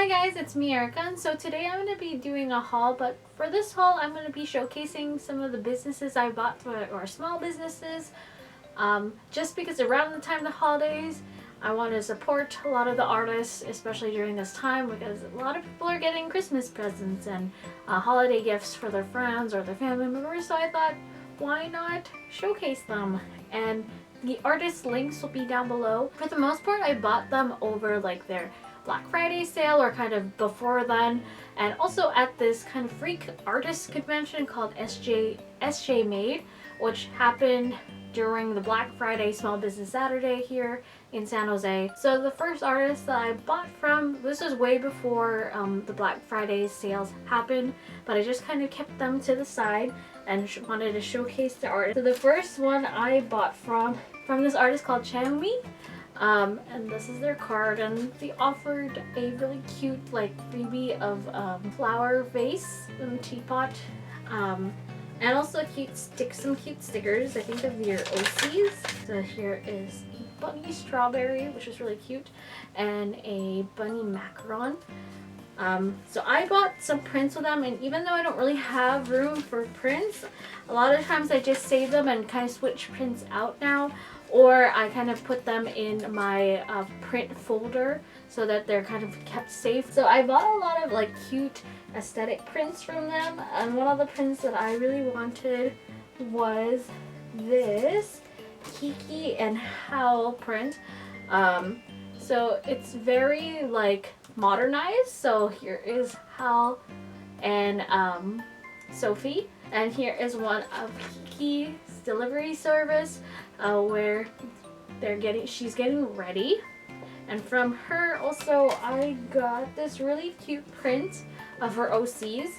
Hi guys, it's me Erica, and so today I'm going to be doing a haul, but for this haul I'm going to be showcasing some of the businesses I bought or small businesses, just because around the time of the holidays I want to support a lot of the artists, especially during this time, because a lot of people are getting Christmas presents and holiday gifts for their friends or their family members, so I thought, why not showcase them? And the artist links will be down below. For the most part, I bought them over like their Black Friday sale or kind of before then, and also at this kind of freak artist convention called SJ Made, which happened during the Black Friday Small Business Saturday here in San Jose. So the first artist that I bought from, this was way before the Black Friday sales happened, but I just kind of kept them to the side and wanted to showcase the art. So the first one I bought from this artist called Cheumi. And this is their card, and they offered a really cute like freebie of flower vase and teapot, and also some cute stickers. I think of your OCs. So here is a bunny strawberry, which is really cute, and a bunny macaron. So I bought some prints with them, and even though I don't really have room for prints, a lot of times I just save them and kind of switch prints out now, or I kind of put them in my print folder so that they're kind of kept safe. So I bought a lot of like cute aesthetic prints from them, and one of the prints that I really wanted was this Kiki and Howl print. So it's very like modernized. So here is Hal and Sophie, and here is one of Kiki's delivery service where she's getting ready. And from her also I got this really cute print of her OCs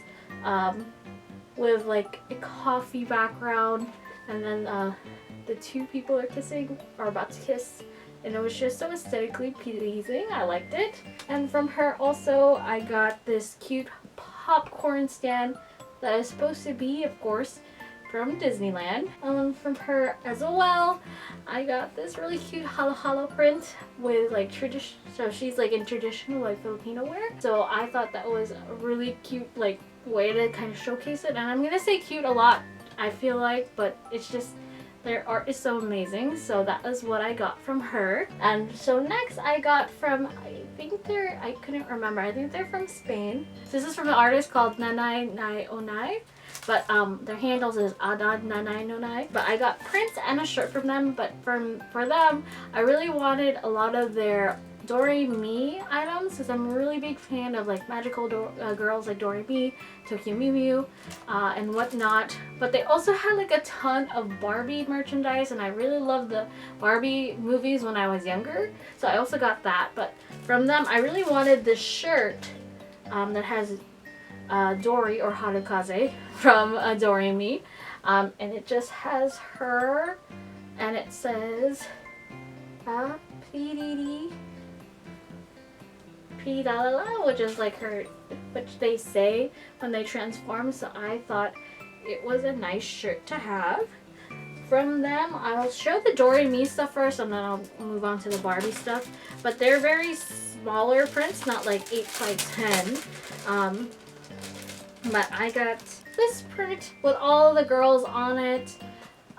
with like a coffee background, and then the two people are about to kiss, and it was just so aesthetically pleasing. I liked it. And from her also I got this cute popcorn stand that is supposed to be, of course, from Disneyland. From her as well I got this really cute halo print with like tradition, so she's like in traditional like Filipino wear. So I thought that was a really cute like way to kind of showcase it, and I'm gonna say cute a lot, I feel like, but it's just their art is so amazing. So that is what I got from her. And so next I got from, I couldn't remember, I think they're from Spain. This is from an artist called Nanay Nai Onay, but their handles is Adán Nanay Nonay. But I got prints and a shirt from them, but for them I really wanted a lot of their Doremi items, because I'm a really big fan of like magical girls like Doremi, Tokyo Mew Mew, and whatnot. But they also had like a ton of Barbie merchandise, and I really loved the Barbie movies when I was younger, so I also got that. But from them I really wanted this shirt that has Dory or Harukaze from Doremi, and it just has her, and it says which is like her, which they say when they transform. So I thought it was a nice shirt to have. From them, I'll show the Doremi stuff first, and then I'll move on to the Barbie stuff. But they're very smaller prints, not like 8x10. But I got this print with all the girls on it.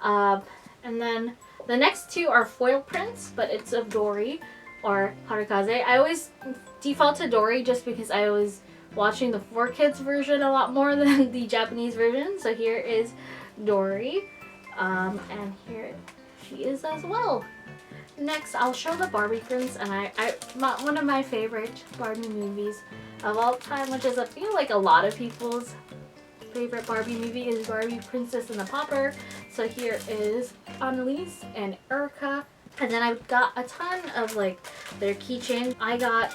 And then the next two are foil prints, but it's of Dory or Harukaze. I always default to Dory just because I was watching the 4Kids version a lot more than the Japanese version. So here is Dory, and here she is as well. Next, I'll show the Barbie prints, and one of my favorite Barbie movies of all time, which is I feel like a lot of people's favorite Barbie movie, is Barbie Princess and the Pauper. So here is Annalise and Erica. And then I've got a ton of like their keychains. I got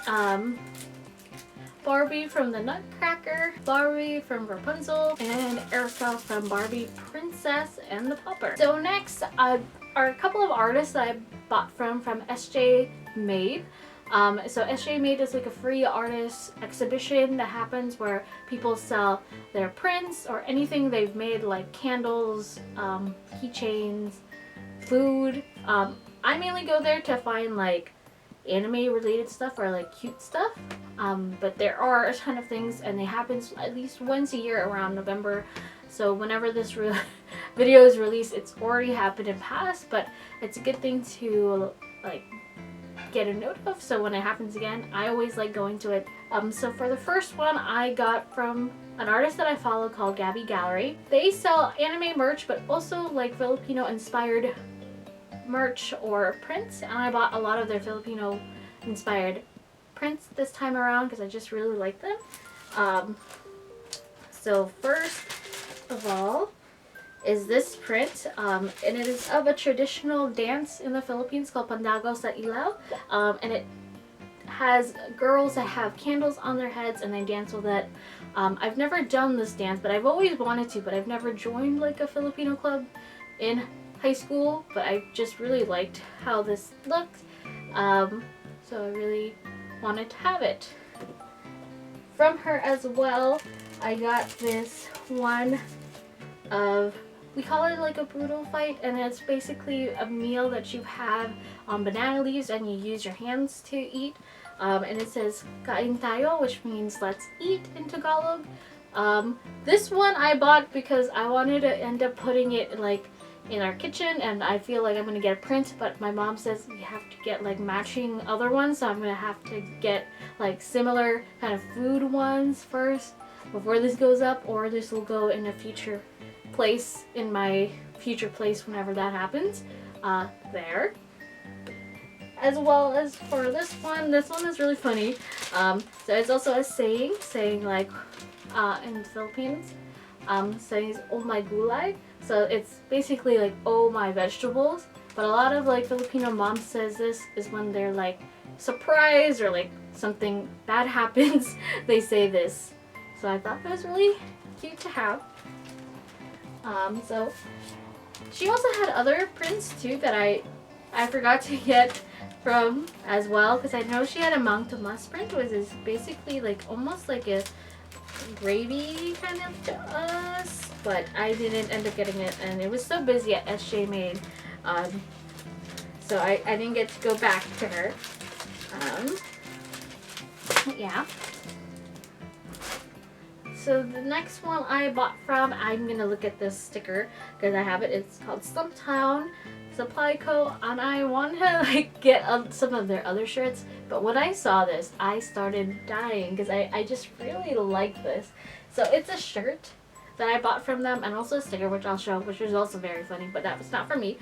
Barbie from the Nutcracker, Barbie from Rapunzel, and Erica from Barbie Princess and the Pauper. So next are a couple of artists that I bought from SJ Made. So SJ Made is like a free artist exhibition that happens where people sell their prints or anything they've made, like candles, keychains, food. I mainly go there to find like anime related stuff or like cute stuff. But there are a ton of things, and they happen at least once a year around November. So whenever this video is released, it's already happened in past, but it's a good thing to like get a note of, so when it happens again, I always like going to it. So for the first one, I got from an artist that I follow called Gabbiegallery. They sell anime merch, but also like Filipino inspired merch or prints, and I bought a lot of their Filipino inspired prints this time around because I just really like them. So first of all is this print, and it is of a traditional dance in the Philippines called Pandago sa Ilaw, and it has girls that have candles on their heads and they dance with it. I've never done this dance, but I've always wanted to, but I've never joined like a Filipino club in high school, but I just really liked how this looked, so I really wanted to have it. From her as well, I got this one of, we call it like a brutal fight, and it's basically a meal that you have on banana leaves and you use your hands to eat, and it says kain tayo, which means let's eat in Tagalog. This one I bought because I wanted to end up putting it like in our kitchen, and I feel like I'm gonna get a print, but my mom says you have to get like matching other ones, so I'm gonna have to get like similar kind of food ones first before this goes up, or this will go in a future place, in my future place whenever that happens. There. As well as for this one is really funny. So it's also a saying like in the Philippines, saying oh my gulay. So it's basically like oh my vegetables. But a lot of like Filipino moms says this is when they're like surprised or like something bad happens, they say this. So I thought that was really cute to have. So she also had other prints too that I forgot to get from as well, because I know she had a Mang Tomas print, which is basically like almost like a gravy kind of to us, but I didn't end up getting it, and it was so busy at SJ Made, so I didn't get to go back to her. Yeah. So the next one I bought from, I'm gonna look at this sticker because I have it. It's called SlumpTown Supply Co. And I want to like get some of their other shirts, but when I saw this, I started dying because I just really like this. So it's a shirt that I bought from them, and also a sticker which I'll show, which is also very funny, but that was not for me.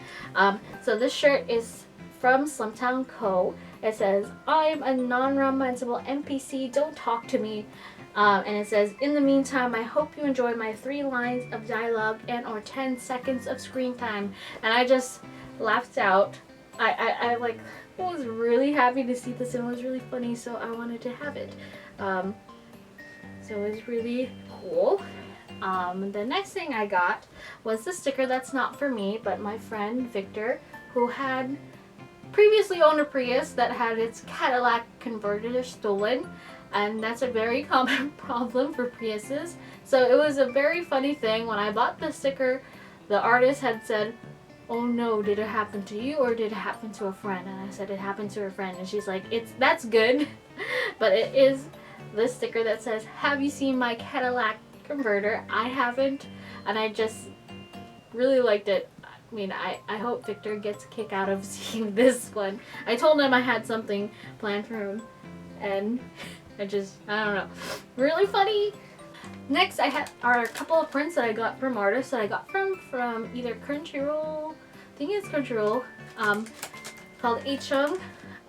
So this shirt is from SlumpTown Co. It says, "I'm a non-romanceable NPC, don't talk to me." And it says, "In the meantime, I hope you enjoy my 3 lines of dialogue and or 10 seconds of screen time." And I just laughed out. I like was really happy to see this, and it was really funny, so I wanted to have it. So it was really cool. The next thing I got was the sticker that's not for me, but my friend Victor, who had previously owned a Prius that had its Cadillac converter stolen. And that's a very common problem for Priuses. So it was a very funny thing. When I bought the sticker, the artist had said, "Oh no, did it happen to you or did it happen to a friend?" And I said it happened to a friend, and she's like, that's good." But it is this sticker that says, "Have you seen my Cadillac converter?" I haven't, and I just really liked it. I mean, I hope Victor gets a kick out of seeing this one. I told him I had something planned for him, and I don't know, really funny. Next are a couple of prints that I got from artists that I got from either Crunchyroll, I think it's Crunchyroll, called H-Chung,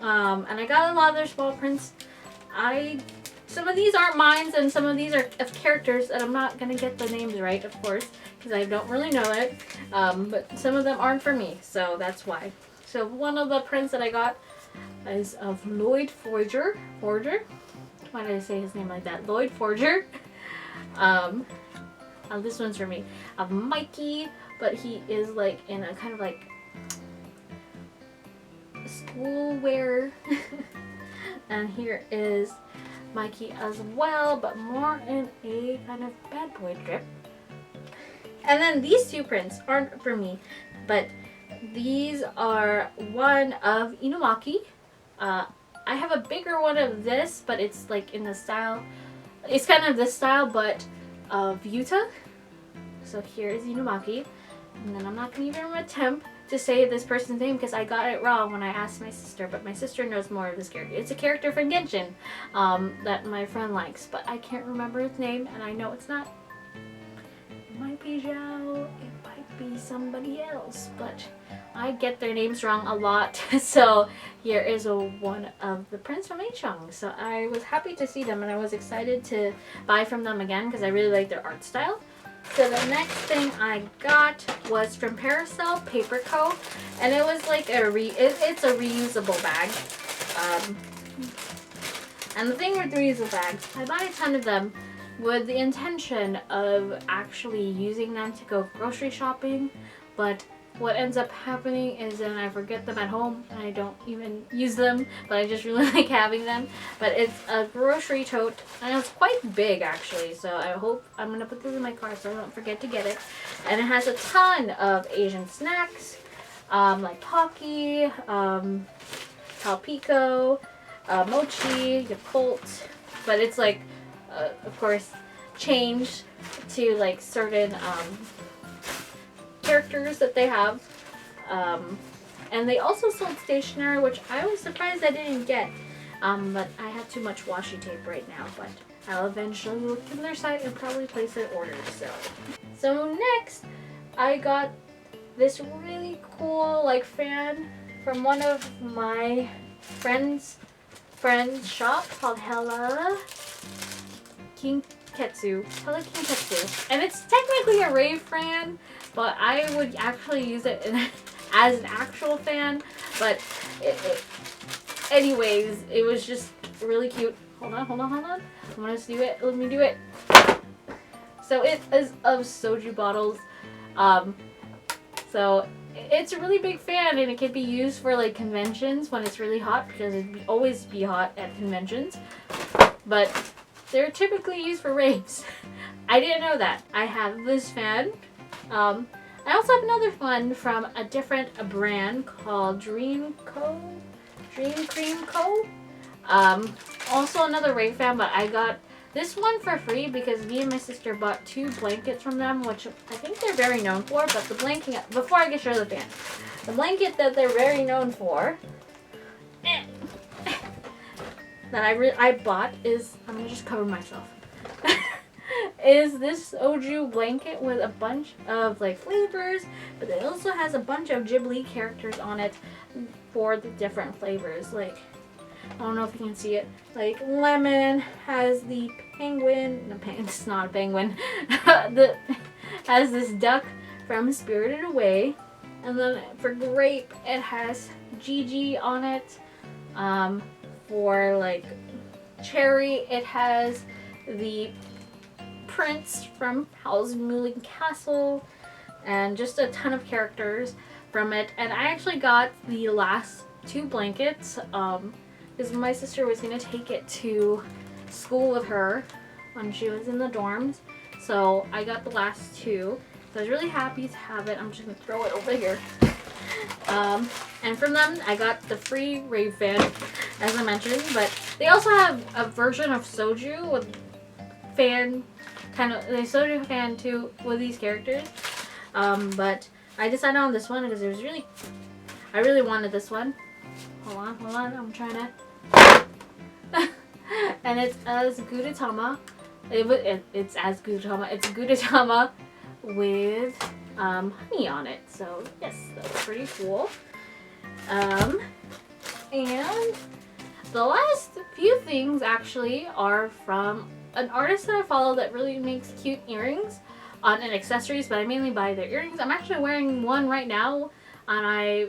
and I got a lot of their small prints. Some of these aren't mine, and some of these are of characters, and I'm not gonna get the names right, of course, because I don't really know it, but some of them aren't for me, so that's why. So one of the prints that I got is of Lloyd Forger. Why did I say his name like that? Lloyd Forger. This one's for me. Of Mikey, but he is like in a kind of like school wear. And here is Mikey as well, but more in a kind of bad boy drip. And then these 2 prints aren't for me, but these are one of Inumaki. I have a bigger one of this, but it's like in the style, it's kind of this style, but of Yuta. So here is Inumaki. And then I'm not going to even attempt to say this person's name because I got it wrong when I asked my sister, but my sister knows more of this character. It's a character from Genshin that my friend likes, but I can't remember its name, and I know it's not. It might be Zhao, it might be somebody else, but I get their names wrong a lot. So here is one of the prints from Eichung. So I was happy to see them, and I was excited to buy from them again because I really like their art style. So the next thing I got was from ParasolPaperco, and it was like it's a reusable bag. And the thing with reusable bags, I buy a ton of them with the intention of actually using them to go grocery shopping, but what ends up happening is then I forget them at home and I don't even use them, but I just really like having them. But it's a grocery tote, and it's quite big actually, so I hope I'm going to put this in my car so I don't forget to get it. And it has a ton of Asian snacks, like Pocky, Calpico, Mochi, Yakult, but it's like, of course, changed to like certain characters that they have, and they also sold stationery, which I was surprised I didn't get, but I have too much washi tape right now, but I'll eventually look in their site and probably place an order. So next I got this really cool like fan from one of my friend's shop called HellaKinkestu, and it's technically a rave fan, but I would actually use it as an actual fan. But anyways, it was just really cute. Hold on. I'm gonna do it. Let me do it. So it is of soju bottles. So it's a really big fan, and it can be used for like conventions when it's really hot, because it'd always be hot at conventions. But they're typically used for raves. I didn't know that. I have this fan. I also have another one from a different brand called DreamCreamCo. Also another rave fan, but I got this one for free because me and my sister bought 2 blankets from them, which I think they're very known for. But the blanket, before I get show the fan, the blanket that they're very known for that I bought is, I'm gonna just cover myself, is this Soju blanket with a bunch of like flavors, but it also has a bunch of Ghibli characters on it for the different flavors. Like, I don't know if you can see it, like lemon has the penguin, no, it's not a penguin, has this duck from Spirited Away, and then for grape it has Gigi on it. For like cherry, it has the prince from Howl's Moving Castle, and just a ton of characters from it. And I actually got the last 2 blankets because my sister was going to take it to school with her when she was in the dorms. So I got the last 2. So I was really happy to have it. I'm just going to throw it over here. And from them, I got the free rave fan, as I mentioned, but they also have a version of soju with fan, kind of, they soju fan too with these characters. But I decided on this one because it was really, I really wanted this one. Hold on, I'm trying to, and it's as Gudetama. It's as Gudetama. It's Gudetama with honey on it. So yes, that's pretty cool. And the last few things actually are from an artist that I follow that really makes cute earrings and accessories, but I mainly buy their earrings. I'm actually wearing one right now, and I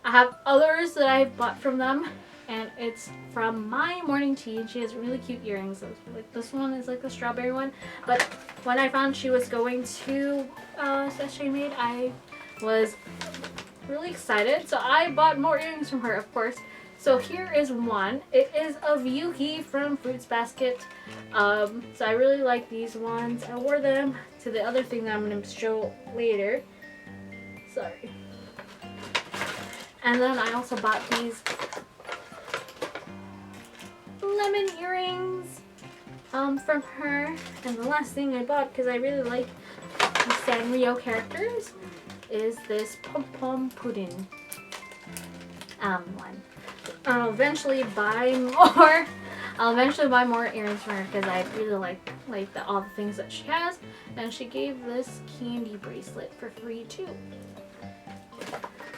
have others that I bought from them, and it's from My Morning Tea, and she has really cute earrings. Like this one is like a strawberry one, but when I found she was going to Sachet Made, I was really excited, so I bought more earrings from her, of course. So here is one. It is of Yuki from Fruits Basket. So I really like these ones. I wore them to the other thing that I'm going to show later. Sorry. And then I also bought these lemon earrings from her. And the last thing I bought, because I really like the Sanrio characters, is this Pom Pom Pudding one. I'll eventually buy more. I'll eventually buy more earrings from her because I really like all the things that she has. And she gave this candy bracelet for free too.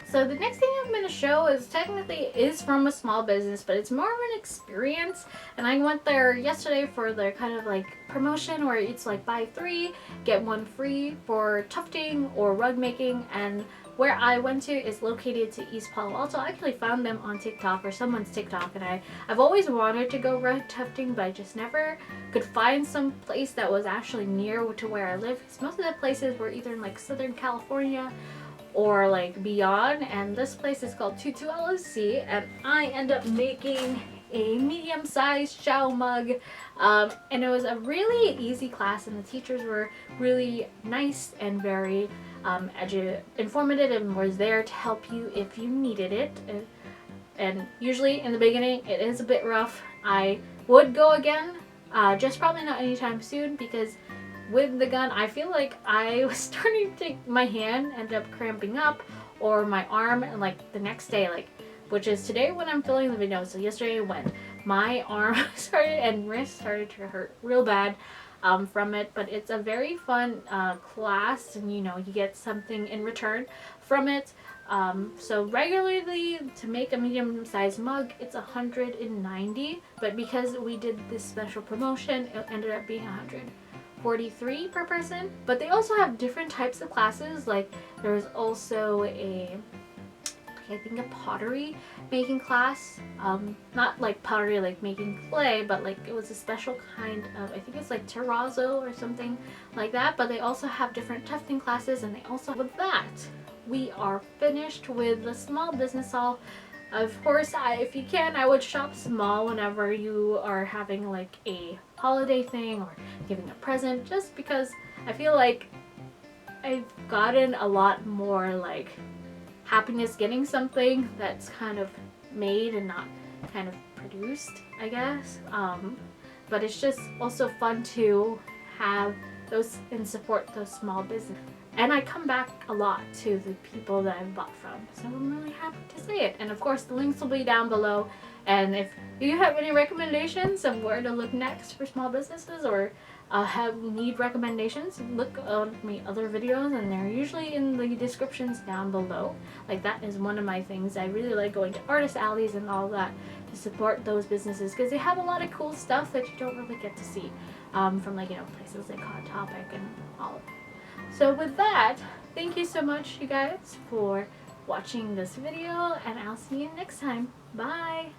So the next thing I'm going to show is technically from a small business, but it's more of an experience. And I went there yesterday for their kind of like promotion where it's like buy 3, get 1 free for tufting or rug making. And where I went to is located to East Palo Alto. I actually found them on TikTok or someone's TikTok, and I've always wanted to go rug tufting, but I just never could find some place that was actually near to where I live. Because most of the places were either in like Southern California or like beyond, and this place is called Tutu LLC, and I end up making a medium-sized chow mug, and it was a really easy class, and the teachers were really nice and very informative and was there to help you if you needed it. And usually in the beginning it is a bit rough. I would go again, just probably not anytime soon, because with the gun I feel like I was starting to, my hand ended up cramping up, or my arm, and like the next day, like, which is today when I'm filming the video, so yesterday when my arm started and wrist started to hurt real bad from it. But it's a very fun class, and you know, you get something in return from it. So regularly to make a medium-sized mug it's 190, but because we did this special promotion it ended up being 143 per person. But they also have different types of classes, like there's also I think a pottery making class, not like pottery like making clay, but like it was a special kind of, I think it's like terrazzo or something like that. But they also have different tufting classes, and they also, with that we are finished with the small business haul. Of course, if you can, I would shop small whenever you are having like a holiday thing or giving a present, just because I feel like I've gotten a lot more like happiness getting something that's kind of made and not kind of produced, I guess. But it's just also fun to have those and support those small businesses. And I come back a lot to the people that I've bought from, so I'm really happy to say it. And of course the links will be down below, and if you have any recommendations of where to look next for small businesses, or need recommendations, look on my other videos, and they're usually in the descriptions down below. Like, that is one of my things. I really like going to artist alleys and all that to support those businesses, because they have a lot of cool stuff that you don't really get to see from, like, you know, places like Hot Topic and all of that. So with that, thank you so much you guys for watching this video, and I'll see you next time. Bye!